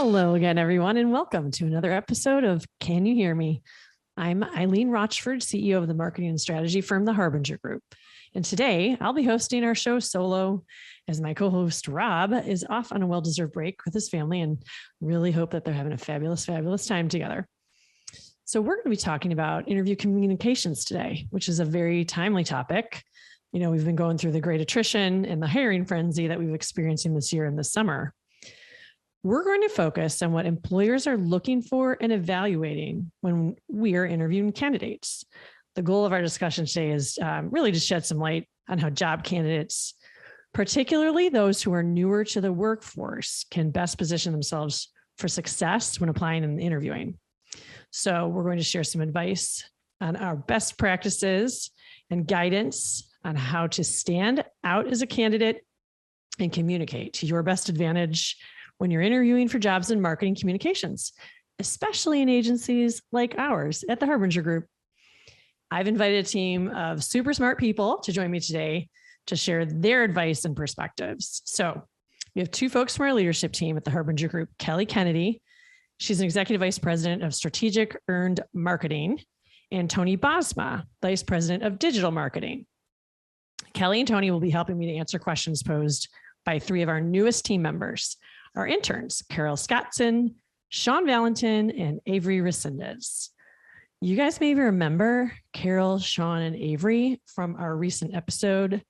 Hello again, everyone, and welcome to another episode of Can You Hear Me? I'm Eileen Rochford, CEO of the marketing and strategy firm, the Harbinger Group. And today I'll be hosting our show solo as my co-host Rob is off on a well-deserved break with his family and really hope that they're having a fabulous, fabulous time together. So we're going to be talking about interview communications today, which is a very timely topic. You know, we've been going through the Great Attrition and the hiring frenzy that we've experienced this year and this summer. We're going to focus on what employers are looking for and evaluating when we are interviewing candidates. The goal of our discussion today is really to shed some light on how job candidates, particularly those who are newer to the workforce, can best position themselves for success when applying and interviewing. So we're going to share some advice on our best practices and guidance on how to stand out as a candidate and communicate to your best advantage when you're interviewing for jobs in marketing communications, especially in agencies like ours at the Harbinger Group. I've invited a team of super smart people to join me today to share their advice and perspectives. So we have two folks from our leadership team at the Harbinger Group, Kellie Kennedy. She's an executive vice president of strategic earned marketing, and Tony Bosma, vice president of digital marketing. Kellie and Tony will be helping me to answer questions posed by three of our newest team members, our interns, Carol Scottson, Sean Valentin, and Avery Resendez. You guys maybe remember Carol, Sean, and Avery from our recent episode,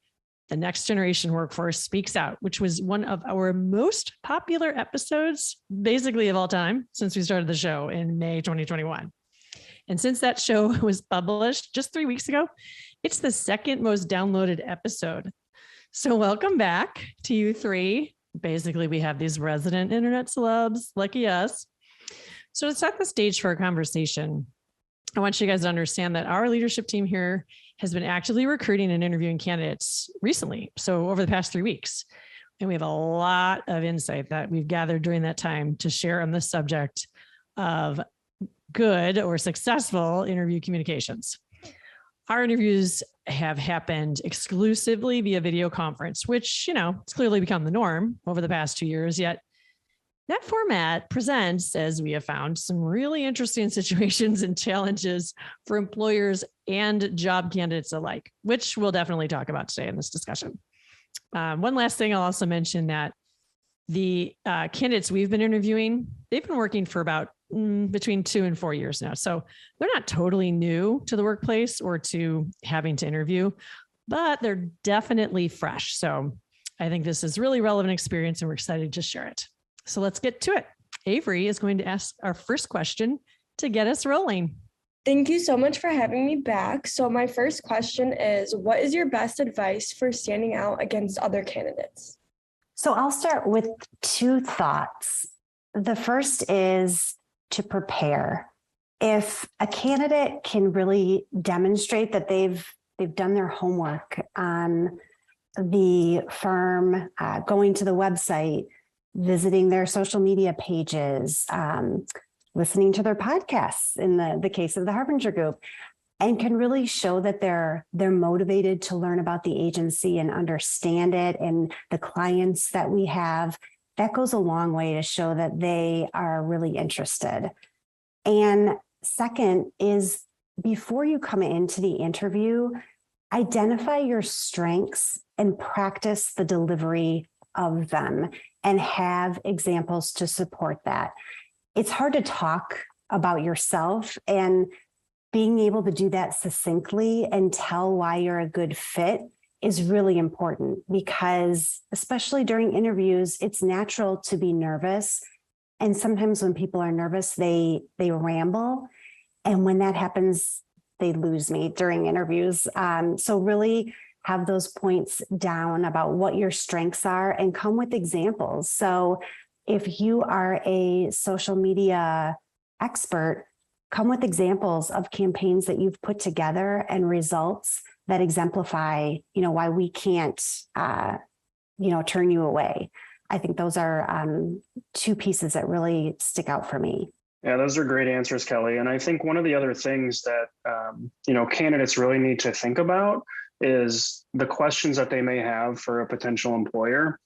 The Next Generation Workforce Speaks Out, which was one of our most popular episodes, basically of all time, since we started the show in May 2021. And since that show was published just 3 weeks ago, it's the second most downloaded episode. So welcome back to you three. Basically, we have these resident internet celebs, lucky us. So to set the stage for our conversation, I want you guys to understand that our leadership team here has been actively recruiting and interviewing candidates recently, so over the past 3 weeks. And we have a lot of insight that we've gathered during that time to share on the subject of good or successful interview communications. Our interviews have happened exclusively via video conference, which, it's clearly become the norm over the past 2 years, yet that format presents, as we have found, some really interesting situations and challenges for employers and job candidates alike, which we'll definitely talk about today in this discussion. One last thing, I'll also mention that the candidates we've been interviewing, they've been working for about between 2 and 4 years now. So they're not totally new to the workplace or to having to interview, but they're definitely fresh. So I think this is really relevant experience and we're excited to share it. So let's get to it. Avery is going to ask our first question to get us rolling. Thank you so much for having me back. So my first question is, what is your best advice for standing out against other candidates? So I'll start with two thoughts. The first is to prepare. If a candidate can really demonstrate that they've done their homework on the firm, going to the website, visiting their social media pages, listening to their podcasts in the case of the Harbinger Group, and can really show that they're motivated to learn about the agency and understand it and the clients that we have, that goes a long way to show that they are really interested. And second is, before you come into the interview, identify your strengths and practice the delivery of them and have examples to support that. It's hard to talk about yourself, and being able to do that succinctly and tell why you're a good fit is really important, because especially during interviews, it's natural to be nervous. And sometimes when people are nervous, they ramble. And when that happens, they lose me during interviews. So really have those points down about what your strengths are and come with examples. So if you are a social media expert, come with examples of campaigns that you've put together and results that exemplify, why we can't, turn you away. I think those are two pieces that really stick out for me. Yeah, those are great answers, Kellie. And I think one of the other things that, candidates really need to think about is the questions that they may have for a potential employer.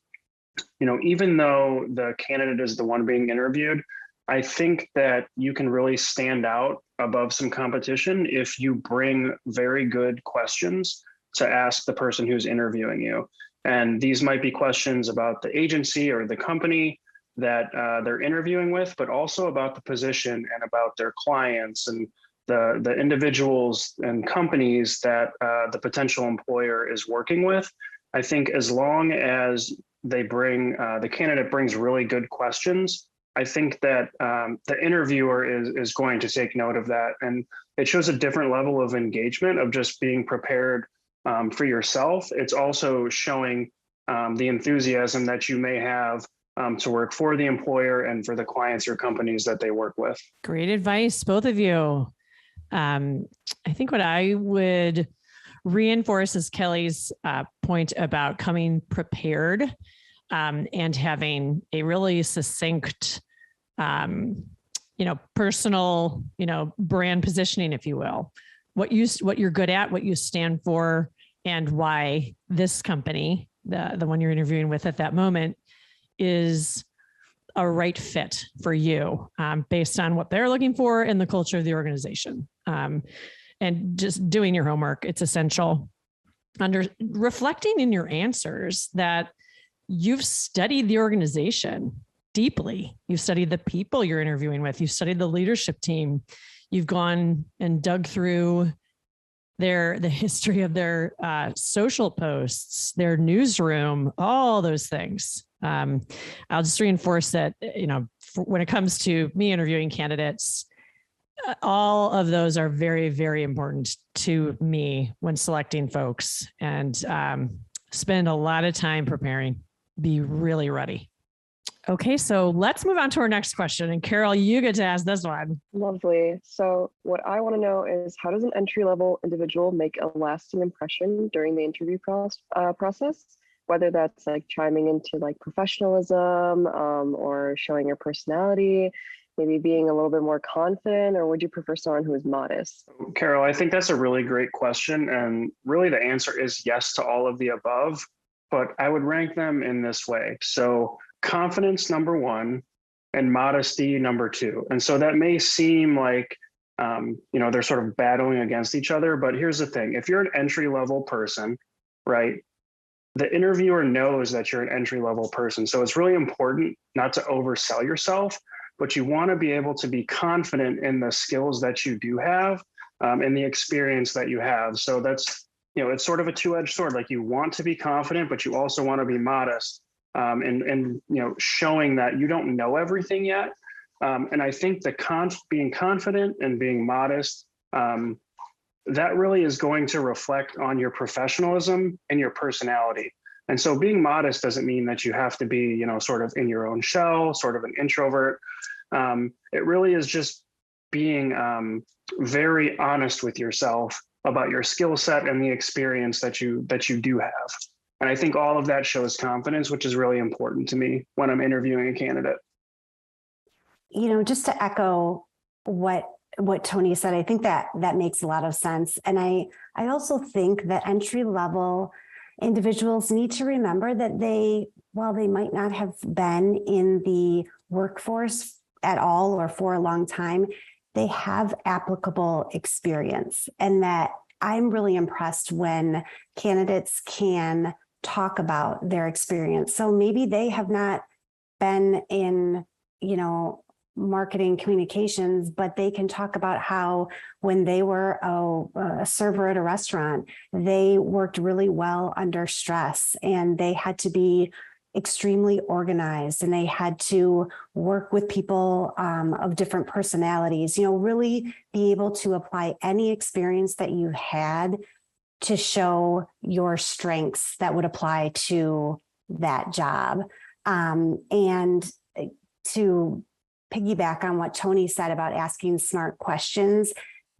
even though the candidate is the one being interviewed, I think that you can really stand out above some competition if you bring very good questions to ask the person who's interviewing you. And these might be questions about the agency or the company that they're interviewing with, but also about the position and about their clients and the individuals and companies that the potential employer is working with. I think as long as they bring, the candidate brings really good questions, I think that the interviewer is going to take note of that. And it shows a different level of engagement of just being prepared for yourself. It's also showing the enthusiasm that you may have to work for the employer and for the clients or companies that they work with. Great advice, both of you. I think what I would reinforce is Kellie's point about coming prepared and having a really succinct, personal, brand positioning, if you will, what you're good at, what you stand for, and why this company, the one you're interviewing with at that moment, is a right fit for you based on what they're looking for in the culture of the organization. And just doing your homework, it's essential. Reflecting in your answers that you've studied the organization deeply. You've studied the people you're interviewing with. You've studied the leadership team. You've gone and dug through the history of their social posts, their newsroom, all those things. I'll just reinforce that, when it comes to me interviewing candidates, all of those are very, very important to me when selecting folks, and spend a lot of time preparing. Be really ready. Okay, so let's move on to our next question. And Carol, you get to ask this one. Lovely. So what I want to know is, how does an entry-level individual make a lasting impression during the interview process? Whether that's like chiming into like professionalism or showing your personality, maybe being a little bit more confident, or would you prefer someone who is modest? Carol, I think that's a really great question. And really the answer is yes to all of the above, but I would rank them in this way. So confidence, number one, and modesty, number two. And so that may seem like, they're sort of battling against each other, but here's the thing. If you're an entry-level person, right, the interviewer knows that you're an entry-level person. So it's really important not to oversell yourself, but you want to be able to be confident in the skills that you do have and the experience that you have. So that's, it's sort of a two-edged sword. Like, you want to be confident, but you also want to be modest and showing that you don't know everything yet. And I think being confident and being modest, that really is going to reflect on your professionalism and your personality. And so being modest doesn't mean that you have to be, sort of in your own shell, sort of an introvert. It really is just being very honest with yourself about your skill set and the experience that you do have. And I think all of that shows confidence, which is really important to me when I'm interviewing a candidate. Just to echo what Tony said, I think that makes a lot of sense. And I also think that entry-level individuals need to remember that while they might not have been in the workforce at all or for a long time, they have applicable experience. And that I'm really impressed when candidates can talk about their experience. So maybe they have not been in, marketing communications, but they can talk about how when they were a server at a restaurant, they worked really well under stress, and they had to be extremely organized, and they had to work with people of different personalities, really be able to apply any experience that you had to show your strengths that would apply to that job. And to piggyback on what Tony said about asking smart questions,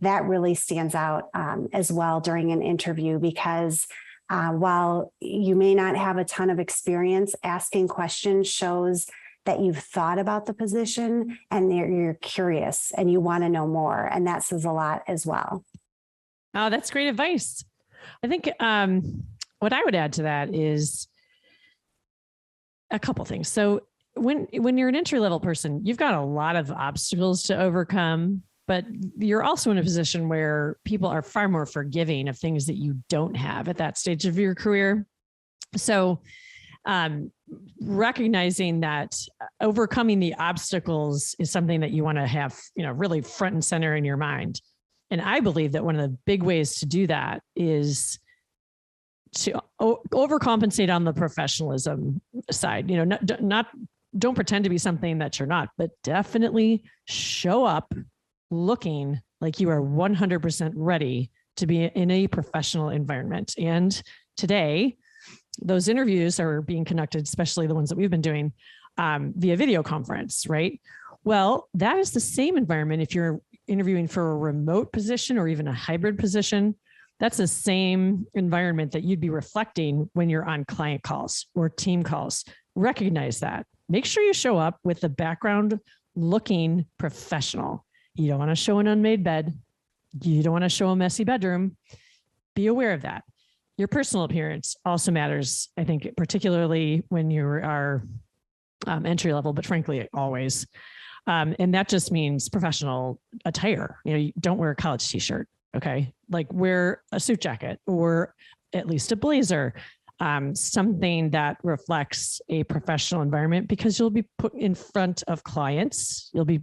that really stands out as well during an interview, because while you may not have a ton of experience, asking questions shows that you've thought about the position and you're curious and you want to know more. And that says a lot as well. Oh, that's great advice. I think what I would add to that is a couple things. So when you're an entry level person, you've got a lot of obstacles to overcome, but you're also in a position where people are far more forgiving of things that you don't have at that stage of your career. So recognizing that overcoming the obstacles is something that you want to have, really front and center in your mind. And I believe that one of the big ways to do that is to overcompensate on the professionalism side. Don't pretend to be something that you're not, but definitely show up looking like you are 100% ready to be in a professional environment. And today, those interviews are being conducted, especially the ones that we've been doing via video conference, right? Well, that is the same environment if you're interviewing for a remote position or even a hybrid position. That's the same environment that you'd be reflecting when you're on client calls or team calls. Recognize that. Make sure you show up with the background looking professional. You don't want to show an unmade bed. You don't want to show a messy bedroom. Be aware of that. Your personal appearance also matters, I think, particularly when you are entry level, but frankly, always. And that just means professional attire. You don't wear a college t-shirt, okay? Like wear a suit jacket or at least a blazer, something that reflects a professional environment, because you'll be put in front of clients. You'll be,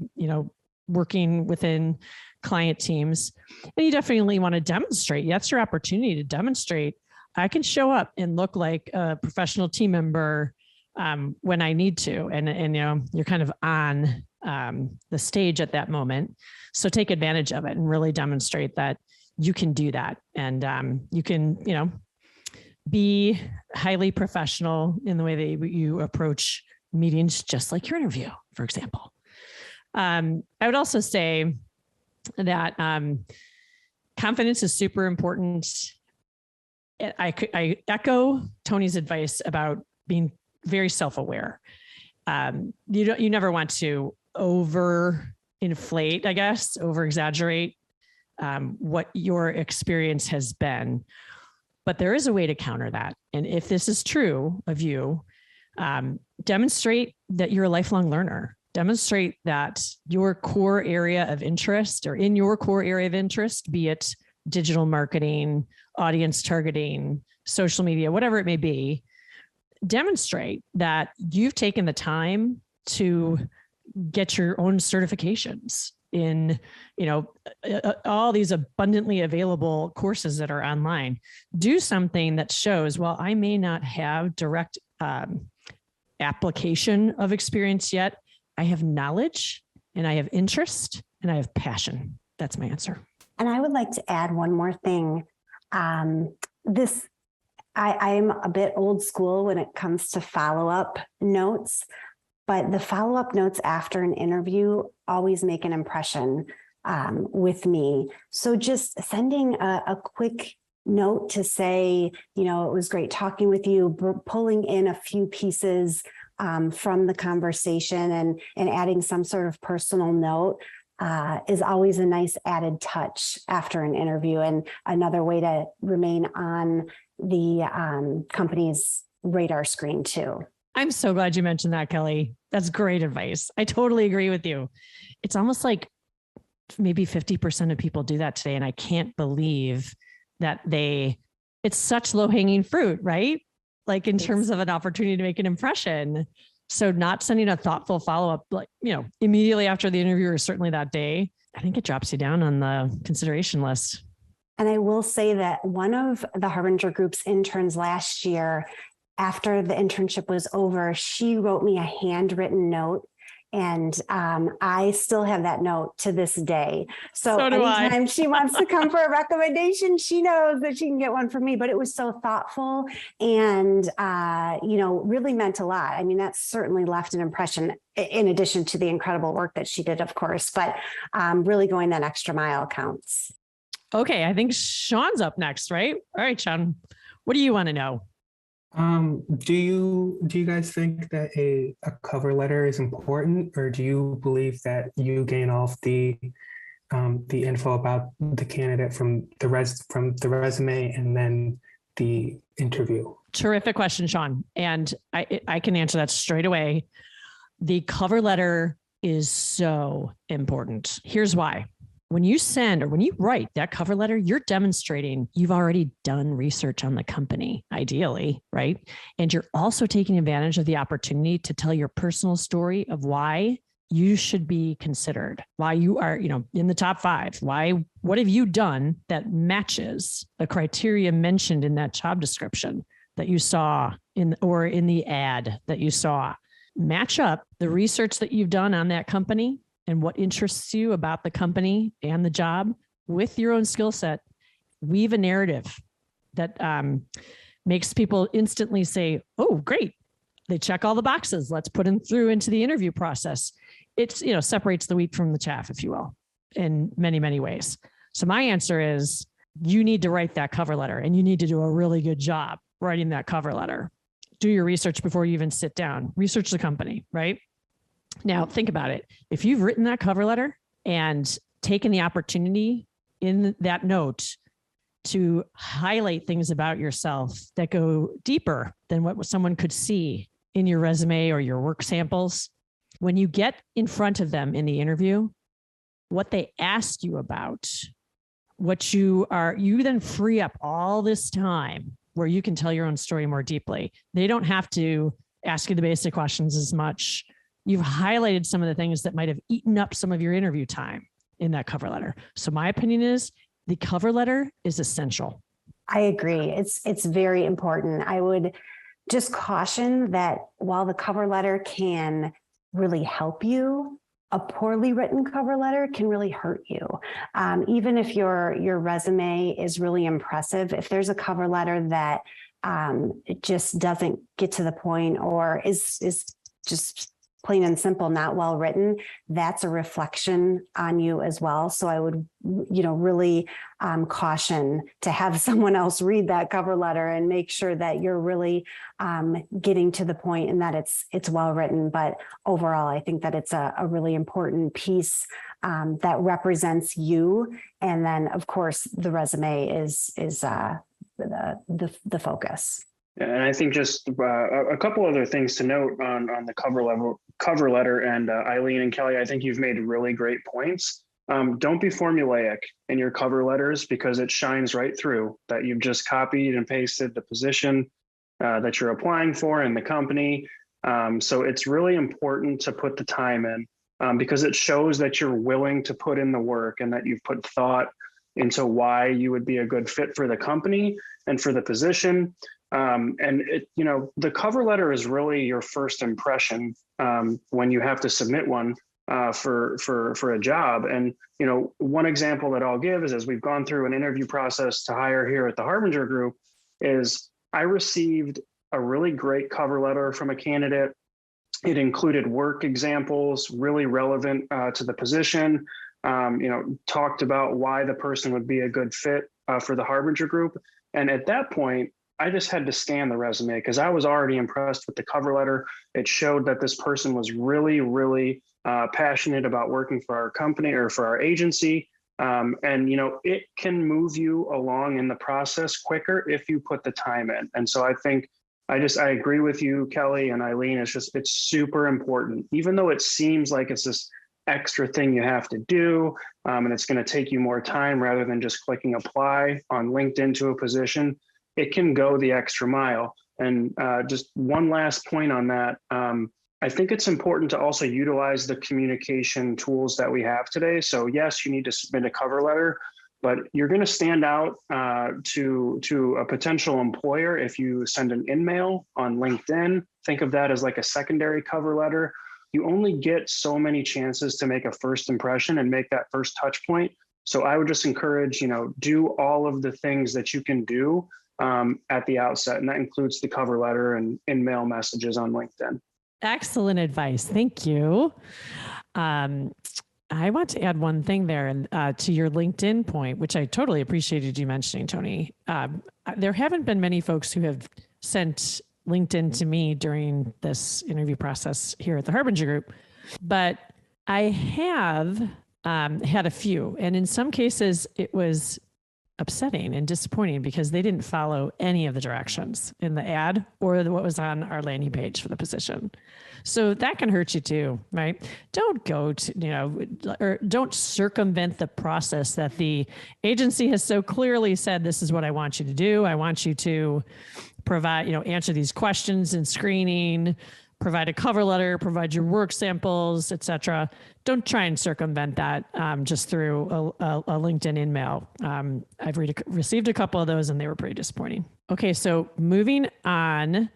working within client teams, and you definitely want to demonstrate. That's your opportunity to demonstrate. I can show up and look like a professional team member when I need to, and you're kind of on the stage at that moment. So take advantage of it and really demonstrate that you can do that, and you can, be highly professional in the way that you approach meetings, just like your interview, for example. I would also say that confidence is super important. I echo Tony's advice about being very self-aware. You never want to over-inflate, I guess, over-exaggerate what your experience has been. But there is a way to counter that. And if this is true of you, demonstrate that you're a lifelong learner. Demonstrate that your core area of interest, or in your core area of interest, be it digital marketing, audience targeting, social media, whatever it may be, demonstrate that you've taken the time to get your own certifications in, all these abundantly available courses that are online. Do something that shows, well, I may not have direct application of experience yet. I have knowledge, and I have interest, and I have passion. That's my answer. And I would like to add one more thing. I'm a bit old school when it comes to follow-up notes, but the follow-up notes after an interview always make an impression with me. So just sending a quick note to say, it was great talking with you, pulling in a few pieces from the conversation and adding some sort of personal note is always a nice added touch after an interview, and another way to remain on the company's radar screen too. I'm so glad you mentioned that, Kelly. That's great advice. I totally agree with you. It's almost like maybe 50% of people do that today, and I can't believe that it's such low-hanging fruit, right? Like in terms of an opportunity to make an impression. So not sending a thoughtful follow-up, immediately after the interview, or certainly that day, I think it drops you down on the consideration list. And I will say that one of the Harbinger Group's interns last year, after the internship was over, she wrote me a handwritten note. And I still have that note to this day. So anytime she wants to come for a recommendation, she knows that she can get one from me. But it was so thoughtful and, really meant a lot. I mean, that certainly left an impression, in addition to the incredible work that she did, of course. But really going that extra mile counts. Okay, I think Sean's up next, right? All right, Sean, what do you want to know? Do you guys think that a cover letter is important, or do you believe that you gain off the info about the candidate from the resume and then the interview? Terrific question, Sean. And I can answer that straight away. The cover letter is so important. Here's why. When you send or when you write that cover letter, you're demonstrating you've already done research on the company, ideally, right? And you're also taking advantage of the opportunity to tell your personal story of why you should be considered, why you are, in the top 5. What have you done that matches the criteria mentioned in that job description that you saw in the ad that you saw? Match up the research that you've done on that company and what interests you about the company and the job with your own skill set. Weave a narrative that makes people instantly say, oh, great. They check all the boxes. Let's put them through into the interview process. It's, separates the wheat from the chaff, if you will, in many, many ways. So my answer is you need to write that cover letter, and you need to do a really good job writing that cover letter. Do your research before you even sit down. Research the company, right? Now, think about it. If you've written that cover letter and taken the opportunity in that note to highlight things about yourself that go deeper than what someone could see in your resume or your work samples, when you get in front of them in the interview, what they ask you about, you then free up all this time where you can tell your own story more deeply. They don't have to ask you the basic questions as much. You've highlighted some of the things that might have eaten up some of your interview time in that cover letter. So my opinion is the cover letter is essential. I agree. It's very important. I would just caution that while the cover letter can really help you, a poorly written cover letter can really hurt you. Even if your resume is really impressive, if there's a cover letter that it just doesn't get to the point or is just plain and simple, not well written, that's a reflection on you as well. So I would, really caution to have someone else read that cover letter and make sure that you're really getting to the point and that it's well written. But overall, I think that it's a really important piece that represents you. And then, of course, the resume is the focus. And I think just a couple other things to note on the cover letter, and Eileen and Kellie, I think you've made really great points. Don't be formulaic in your cover letters, because it shines right through that you've just copied and pasted the position that you're applying for in the company. So it's really important to put the time in because it shows that you're willing to put in the work and that you've put thought into why you would be a good fit for the company and for the position. And the cover letter is really your first impression when you have to submit one for a job. And, one example that I'll give is, as we've gone through an interview process to hire here at the Harbinger Group, is I received a really great cover letter from a candidate. It included work examples, really relevant to the position, talked about why the person would be a good fit for the Harbinger Group. And at that point, I just had to scan the resume because I was already impressed with the cover letter. It showed that this person was really, really passionate about working for our company or for our agency. And it can move you along in the process quicker if you put the time in. And so I think I agree with you, Kellie and Eileen. It's super important, even though it seems like it's this extra thing you have to do, and it's going to take you more time rather than just clicking apply on LinkedIn to a position. It can go the extra mile. And just one last point on that. I think it's important to also utilize the communication tools that we have today. So yes, you need to submit a cover letter, but you're going to stand out to a potential employer if you send an in-mail on LinkedIn. Think of that as like a secondary cover letter. You only get so many chances to make a first impression and make that first touch point. So I would just encourage, do all of the things that you can do at the outset. And that includes the cover letter and in-mail messages on LinkedIn. Excellent advice. Thank you. I want to add one thing there and to your LinkedIn point, which I totally appreciated you mentioning, Tony. There haven't been many folks who have sent LinkedIn to me during this interview process here at the Harbinger Group, but I have had a few. And in some cases, it was upsetting and disappointing because they didn't follow any of the directions in the ad or what was on our landing page for the position. So that can hurt you too, right? Don't go to, or don't circumvent the process that the agency has so clearly said, this is what I want you to do. I want you to provide, answer these questions in screening, provide a cover letter, provide your work samples, et cetera. Don't try and circumvent that just through a LinkedIn email. I've received a couple of those and they were pretty disappointing. Okay, so moving on.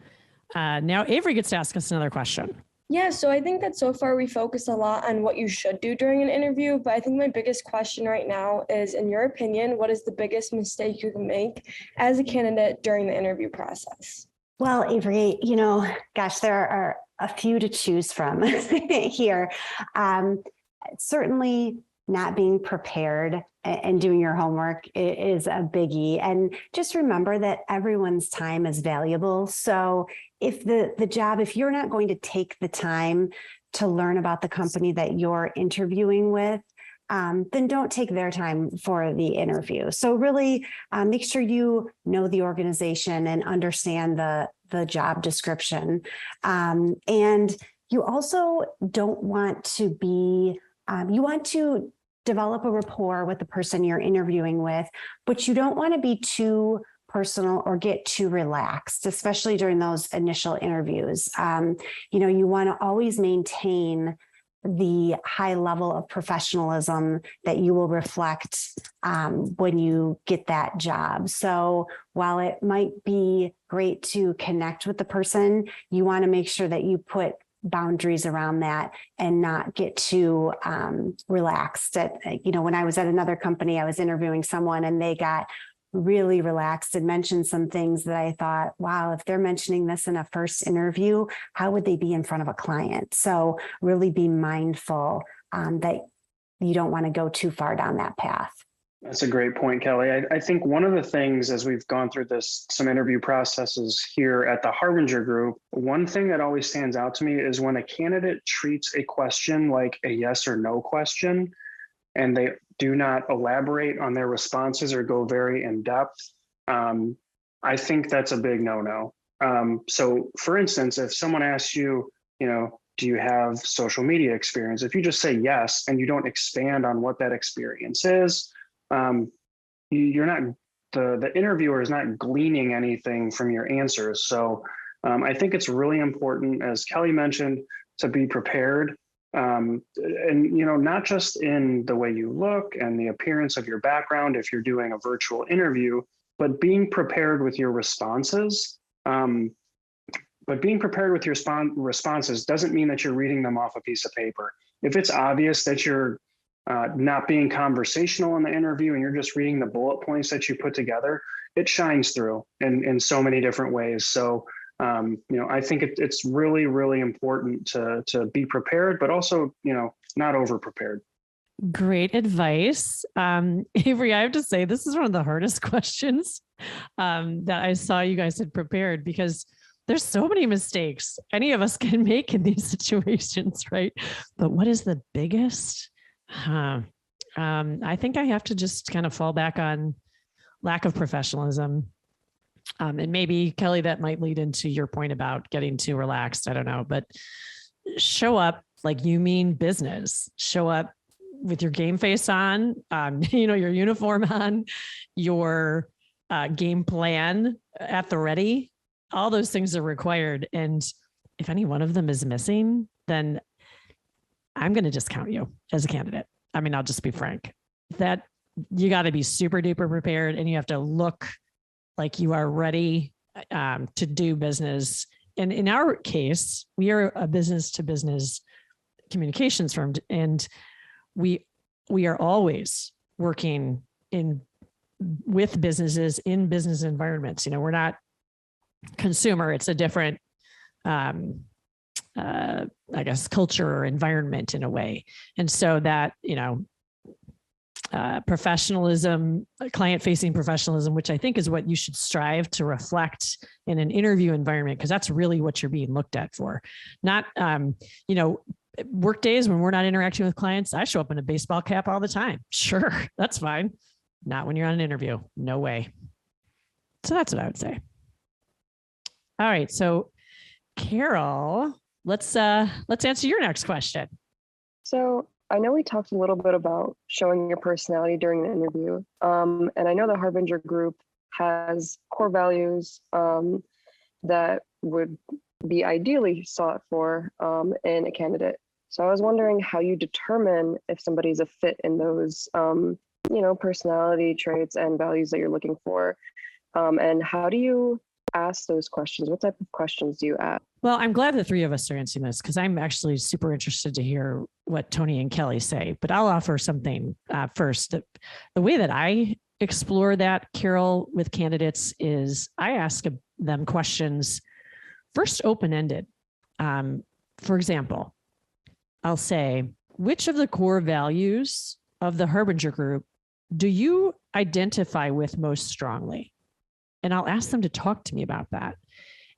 Now Avery gets to ask us another question. Yeah, so I think that so far we focus a lot on what you should do during an interview, but I think my biggest question right now is, in your opinion, what is the biggest mistake you can make as a candidate during the interview process? Well, Avery, gosh, there are a few to choose from here. Certainly not being prepared and doing your homework is a biggie. And just remember that everyone's time is valuable. So if if you're not going to take the time to learn about the company that you're interviewing with, then don't take their time for the interview. So really make sure you know the organization and understand the job description. And you also don't want to be, you want to develop a rapport with the person you're interviewing with, but you don't want to be too personal or get too relaxed, especially during those initial interviews. You want to always maintain the high level of professionalism that you will reflect when you get that job. So while it might be great to connect with the person, you want to make sure that you put boundaries around that and not get too relaxed. When I was at another company, I was interviewing someone and they got really relaxed and mentioned some things that I thought, wow, if they're mentioning this in a first interview, how would they be in front of a client? So really be mindful that you don't want to go too far down that path. That's a great point, Kelly. I think one of the things, as we've gone through some interview processes here at the Harbinger Group, one thing that always stands out to me is when a candidate treats a question like a yes or no question, and they do not elaborate on their responses or go very in depth. I think that's a big no-no. So for instance, if someone asks you, do you have social media experience? If you just say yes, and you don't expand on what that experience is, you're not, the interviewer is not gleaning anything from your answers. So I think it's really important, as Kelly mentioned, to be prepared. And, not just in the way you look and the appearance of your background, if you're doing a virtual interview, but being prepared with your responses. But being prepared with your responses doesn't mean that you're reading them off a piece of paper. If it's obvious that you're not being conversational in the interview and you're just reading the bullet points that you put together, it shines through in so many different ways. So I think it's really, really important to be prepared, but also, not over prepared. Great advice. Avery, I have to say, this is one of the hardest questions that I saw you guys had prepared, because there's so many mistakes any of us can make in these situations, right? But what is the biggest? I think I have to just kind of fall back on lack of professionalism. And maybe, Kelly, that might lead into your point about getting too relaxed. I don't know, but show up like you mean business. Show up with your game face on, your uniform on, your game plan at the ready. All those things are required. And if any one of them is missing, then I'm going to discount you as a candidate. I mean, I'll just be frank. That you got to be super duper prepared, and you have to look like you are ready to do business. And in our case, we are a business to business communications firm, and we are always working with businesses in business environments. We're not consumer. It's a different, culture or environment in a way. And so that, professionalism, client-facing professionalism, which I think is what you should strive to reflect in an interview environment, because that's really what you're being looked at for. Not, work days when we're not interacting with clients, I show up in a baseball cap all the time. Sure, that's fine. Not when you're on an interview. No way. So that's what I would say. All right. So Carol, let's answer your next question. So I know we talked a little bit about showing your personality during an interview. And I know the Harbinger Group has core values that would be ideally sought for in a candidate. So I was wondering how you determine if somebody's a fit in those, personality traits and values that you're looking for. And how do you ask those questions? What type of questions do you ask? Well, I'm glad the three of us are answering this because I'm actually super interested to hear what Tony and Kellie say. But I'll offer something first. The way that I explore that, Carol, with candidates is I ask them questions first open-ended. For example, I'll say, which of the core values of the Harbinger Group do you identify with most strongly? And I'll ask them to talk to me about that.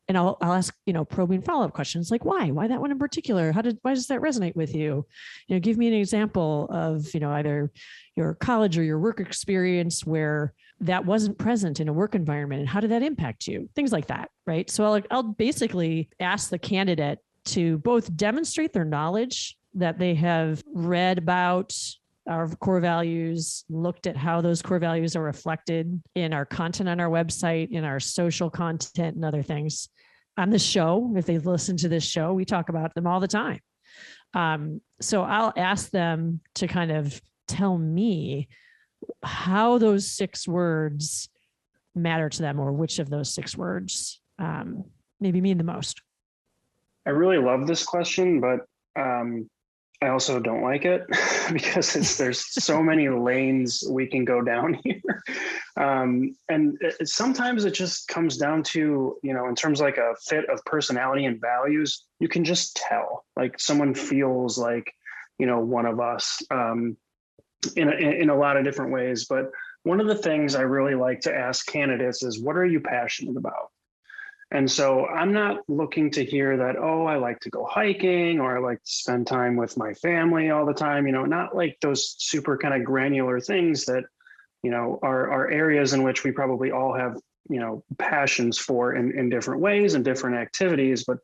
And I'll ask, probing follow-up questions like, why that one in particular? Why does that resonate with you? Give me an example of, either your college or your work experience where that wasn't present in a work environment and how did that impact you? Things like that, right? So I'll basically ask the candidate to both demonstrate their knowledge that they have read about our core values, looked at how those core values are reflected in our content on our website, in our social content and other things. On the show, if they've listened to this show, we talk about them all the time. So I'll ask them to kind of tell me how those 6 words matter to them, or which of those 6 words maybe mean the most. I really love this question, but I also don't like it because there's so many lanes we can go down here. Sometimes it just comes down to, in terms of like a fit of personality and values, you can just tell, like someone feels like, one of us in a lot of different ways. But one of the things I really like to ask candidates is, what are you passionate about? And so I'm not looking to hear that, oh, I like to go hiking or I like to spend time with my family all the time, not like those super kind of granular things that, are areas in which we probably all have, passions for in different ways and different activities. But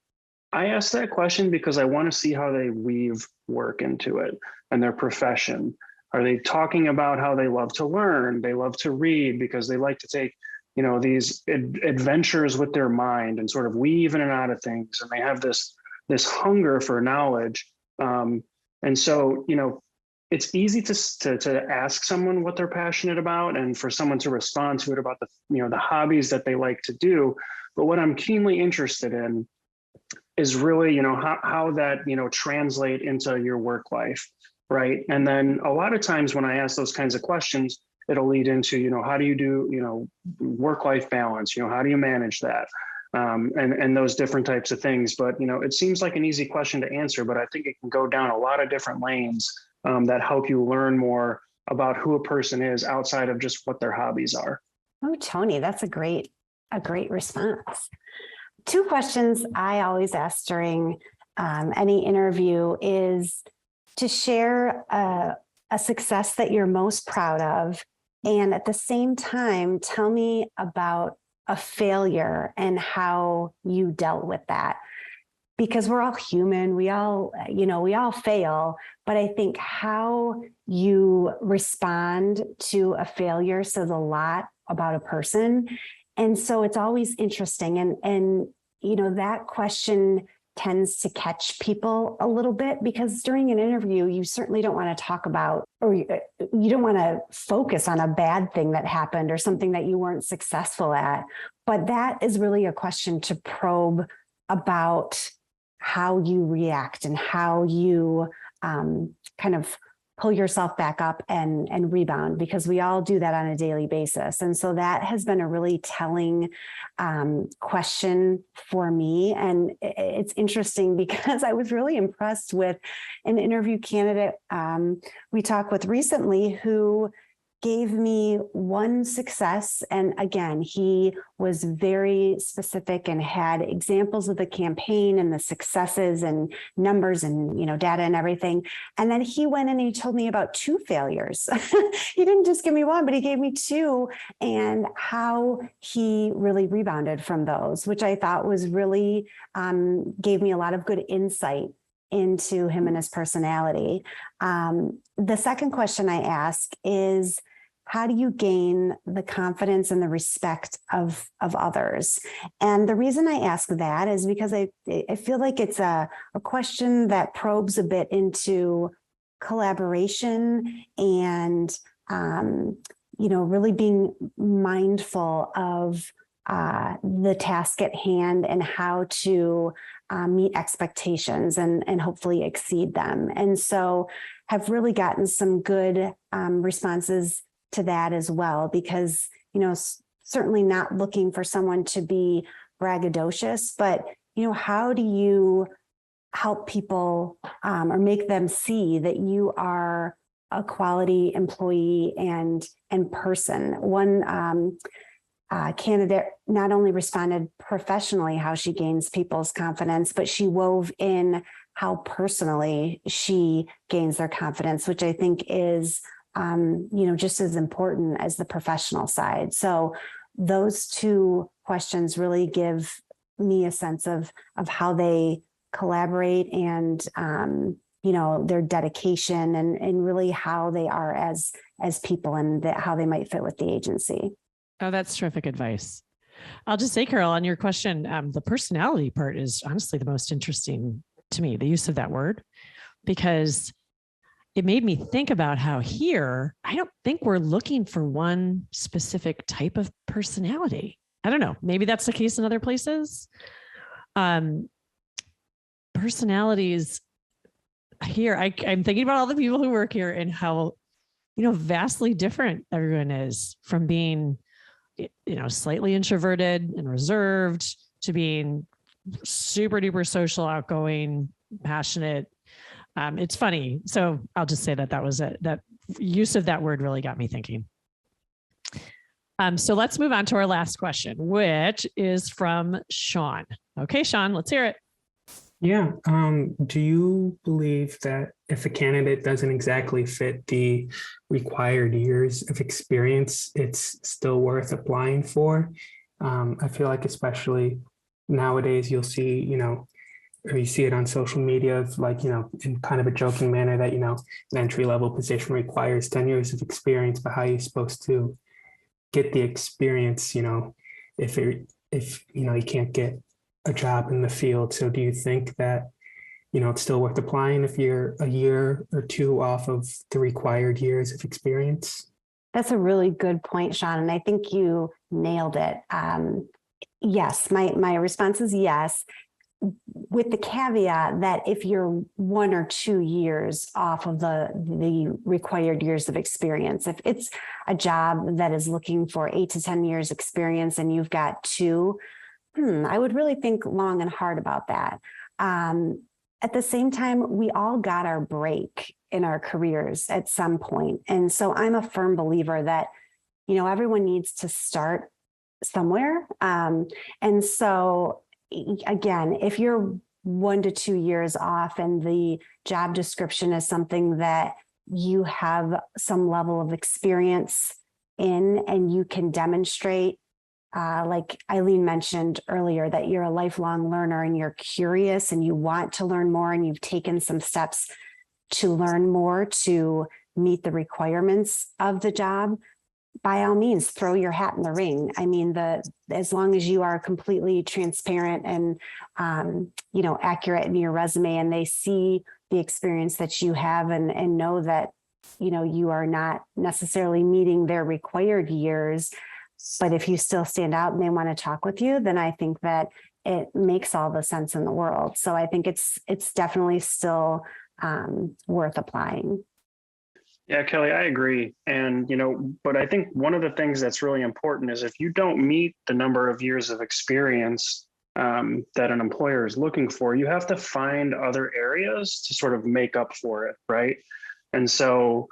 I ask that question because I want to see how they weave work into it and their profession. Are they talking about how they love to learn? They love to read because they like to take these adventures with their mind and sort of weave in and out of things. And they have this hunger for knowledge. And so, it's easy to ask someone what they're passionate about and for someone to respond to it about the hobbies that they like to do. But what I'm keenly interested in is really, how that, translate into your work life. Right. And then a lot of times when I ask those kinds of questions, it'll lead into, how do you do, work-life balance? How do you manage that? And those different types of things. But, it seems like an easy question to answer, but I think it can go down a lot of different lanes that help you learn more about who a person is outside of just what their hobbies are. Oh, Tony, that's a great response. 2 questions I always ask during any interview is to share a success that you're most proud of. And at the same time, tell me about a failure and how you dealt with that. Because we're all human, we all fail, but I think how you respond to a failure says a lot about a person. And so it's always interesting. And that question tends to catch people a little bit because during an interview, you certainly don't want to talk about, or you don't want to focus on a bad thing that happened or something that you weren't successful at. But that is really a question to probe about how you react and how you kind of pull yourself back up and rebound, because we all do that on a daily basis. And so that has been a really telling question for me. And it's interesting because I was really impressed with an interview candidate we talked with recently who gave me one success. And again, he was very specific and had examples of the campaign and the successes and numbers and, data and everything. And then he went in and he told me about two failures. He didn't just give me one, but he gave me two, and how he really rebounded from those, which I thought was really gave me a lot of good insight into him and his personality. The second question I ask is, how do you gain the confidence and the respect of others? And the reason I ask that is because I feel like it's a question that probes a bit into collaboration and, really being mindful of the task at hand and how to meet expectations and hopefully exceed them. And so have really gotten some good responses to that as well, because, certainly not looking for someone to be braggadocious, but, how do you help people or make them see that you are a quality employee and person? One candidate not only responded professionally how she gains people's confidence, but she wove in how personally she gains their confidence, which I think is just as important as the professional side. So those two questions really give me a sense of how they collaborate and, their dedication and really how they are as people and how they might fit with the agency. Oh, that's terrific advice. I'll just say, Carol, on your question, the personality part is honestly the most interesting to me, the use of that word, because it made me think about how here, I don't think we're looking for one specific type of personality. I don't know. Maybe that's the case in other places. Personalities here, I'm thinking about all the people who work here and how, vastly different everyone is, from being, slightly introverted and reserved to being super duper social, outgoing, passionate. It's funny. So I'll just say that was it. That use of that word really got me thinking. So let's move on to our last question, which is from Sean. Okay, Sean, let's hear it. Yeah. Do you believe that if a candidate doesn't exactly fit the required years of experience, it's still worth applying for? I feel like especially nowadays you'll see, or you see it on social media of in kind of a joking manner that, an entry-level position requires 10 years of experience, but how are you supposed to get the experience, if you can't get a job in the field? So do you think that, it's still worth applying if you're a year or two off of the required years of experience? That's a really good point, Sean. And I think you nailed it. Yes, my response is yes, with the caveat that if you're 1 or 2 years off of the required years of experience, if it's a job that is looking for 8 to 10 years experience and you've got 2, I would really think long and hard about that. At the same time, we all got our break in our careers at some point. And so I'm a firm believer that, everyone needs to start somewhere. And so again, if you're 1 to 2 years off and the job description is something that you have some level of experience in and you can demonstrate, like Eileen mentioned earlier, that you're a lifelong learner and you're curious and you want to learn more and you've taken some steps to learn more to meet the requirements of the job, by all means, throw your hat in the ring. I mean, as long as you are completely transparent and, accurate in your resume and they see the experience that you have and know that, you are not necessarily meeting their required years, but if you still stand out and they want to talk with you, then I think that it makes all the sense in the world. So I think it's definitely still worth applying. Yeah, Kelly, I agree. And, but I think one of the things that's really important is if you don't meet the number of years of experience that an employer is looking for, you have to find other areas to sort of make up for it, right? And so,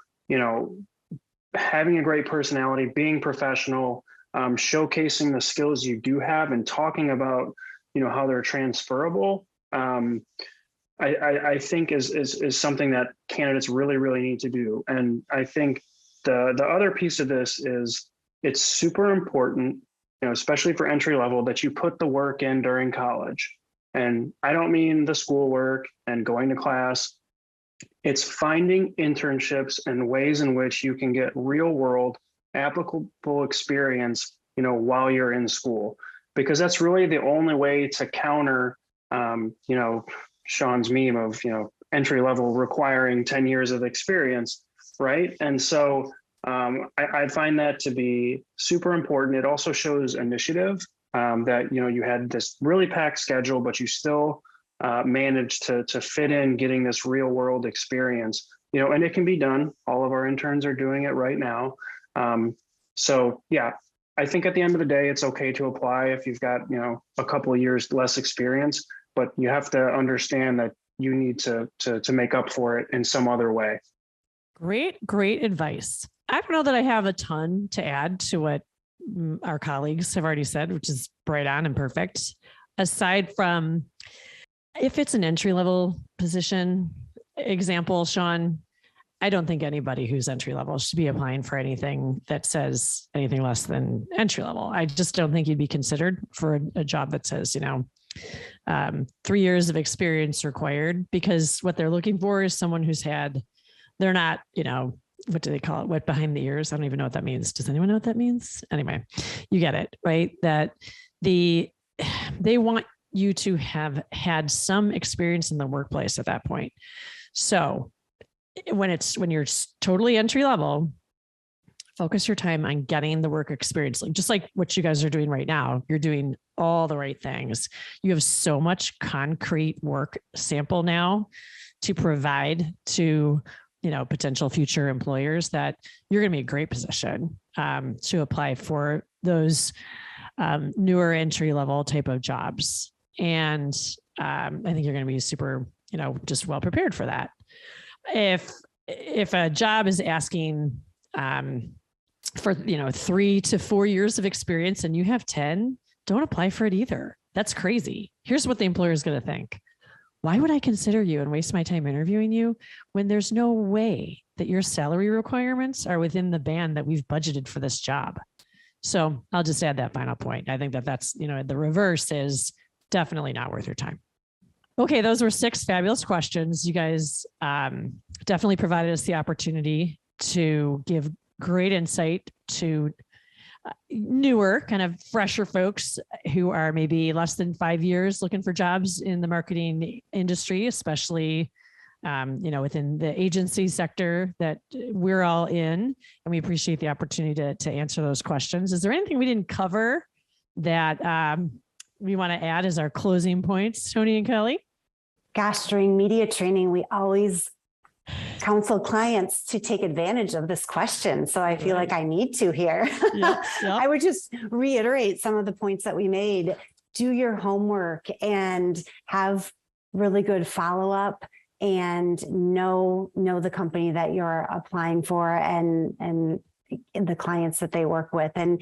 having a great personality, being professional, showcasing the skills you do have, and talking about, how they're transferable. I think is something that candidates really, really need to do. And I think the other piece of this is it's super important, especially for entry level, that you put the work in during college. And I don't mean the schoolwork and going to class. It's finding internships and ways in which you can get real world applicable experience, while you're in school, because that's really the only way to counter, Sean's meme of, entry level requiring 10 years of experience. Right. And so I find that to be super important. It also shows initiative, that, you had this really packed schedule, but you still managed to fit in getting this real world experience, and it can be done. All of our interns are doing it right now. So yeah, I think at the end of the day, it's okay to apply if you've got, a couple of years less experience, but you have to understand that you need to make up for it in some other way. Great advice. I don't know that I have a ton to add to what our colleagues have already said, which is right on and perfect. Aside from if it's an entry-level position, example, Sean, I don't think anybody who's entry-level should be applying for anything that says anything less than entry-level. I just don't think you'd be considered for a job that says, 3 years of experience required, because what they're looking for is someone they're not, what do they call it? Wet behind the ears. I don't even know what that means. Does anyone know what that means? Anyway, you get it, right? That they want you to have had some experience in the workplace at that point. So when you're totally entry level, focus your time on getting the work experience. Just like what you guys are doing right now, you're doing all the right things. You have so much concrete work sample now to provide to, potential future employers that you're going to be a great position to apply for those newer entry level type of jobs. And I think you're going to be super, just well prepared for that. If a job is asking for 3 to 4 years of experience and you have 10, don't apply for it either. That's crazy. Here's what the employer is going to think. Why would I consider you and waste my time interviewing you when there's no way that your salary requirements are within the band that we've budgeted for this job? So I'll just add that final point. I think that's, the reverse is definitely not worth your time. Okay, those were 6 fabulous questions. You guys definitely provided us the opportunity to give great insight to newer, kind of fresher folks who are maybe less than 5 years looking for jobs in the marketing industry, especially, within the agency sector that we're all in. And we appreciate the opportunity to answer those questions. Is there anything we didn't cover that we want to add as our closing points, Tony and Kellie? Gosh, during media training, we always counsel clients to take advantage of this question. So I feel like I need to here. Yep. I would just reiterate some of the points that we made. Do your homework and have really good follow-up, and know the company that you're applying for and the clients that they work with, and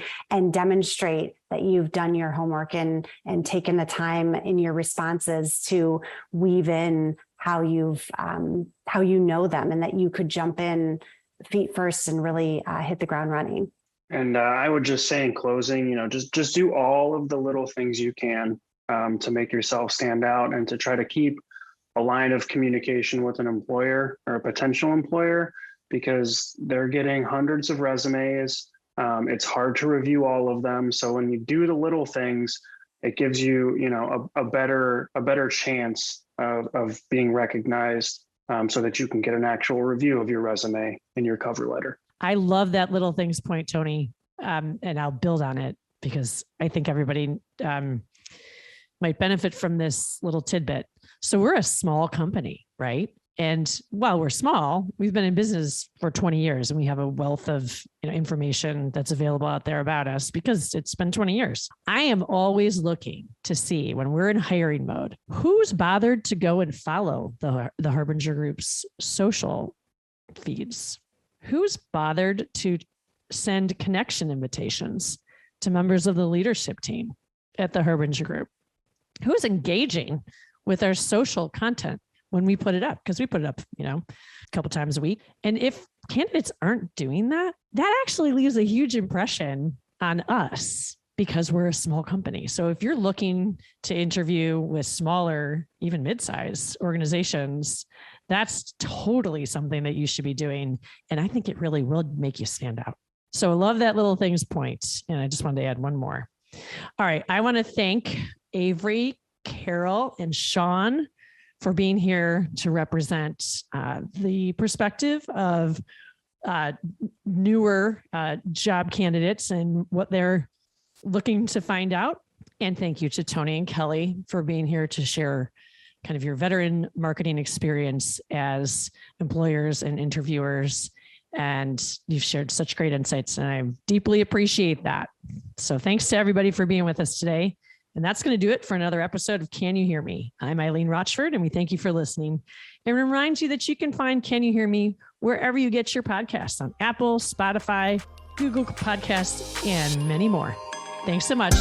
demonstrate that you've done your homework and taken the time in your responses to weave in how you know them, and that you could jump in feet first and really hit the ground running. And I would just say in closing, just do all of the little things you can to make yourself stand out, and to try to keep a line of communication with an employer or a potential employer, because they're getting hundreds of resumes. It's hard to review all of them. So when you do the little things, it gives you, a better chance of being recognized, so that you can get an actual review of your resume and your cover letter. I love that little things point, Tony. And I'll build on it because I think everybody might benefit from this little tidbit. So we're a small company, right? And while we're small, we've been in business for 20 years, and we have a wealth of information that's available out there about us because it's been 20 years. I am always looking to see, when we're in hiring mode, who's bothered to go and follow the Harbinger Group's social feeds. who's bothered to send connection invitations to members of the leadership team at the Harbinger Group? Who's engaging with our social content when we put it up? Because we put it up, a couple times a week. And if candidates aren't doing that, that actually leaves a huge impression on us because we're a small company. So if you're looking to interview with smaller, even mid-size organizations, that's totally something that you should be doing. And I think it really will make you stand out. So I love that little things point. And I just wanted to add one more. All right. I want to thank Avery, Carol, and Sean for being here to represent the perspective of newer job candidates and what they're looking to find out. And thank you to Tony and Kellie for being here to share kind of your veteran marketing experience as employers and interviewers. And you've shared such great insights, and I deeply appreciate that. So thanks to everybody for being with us today. And that's going to do it for another episode of Can You Hear Me? I'm Eileen Rochford, and we thank you for listening. And remind you that you can find Can You Hear Me wherever you get your podcasts, on Apple, Spotify, Google Podcasts, and many more. Thanks so much.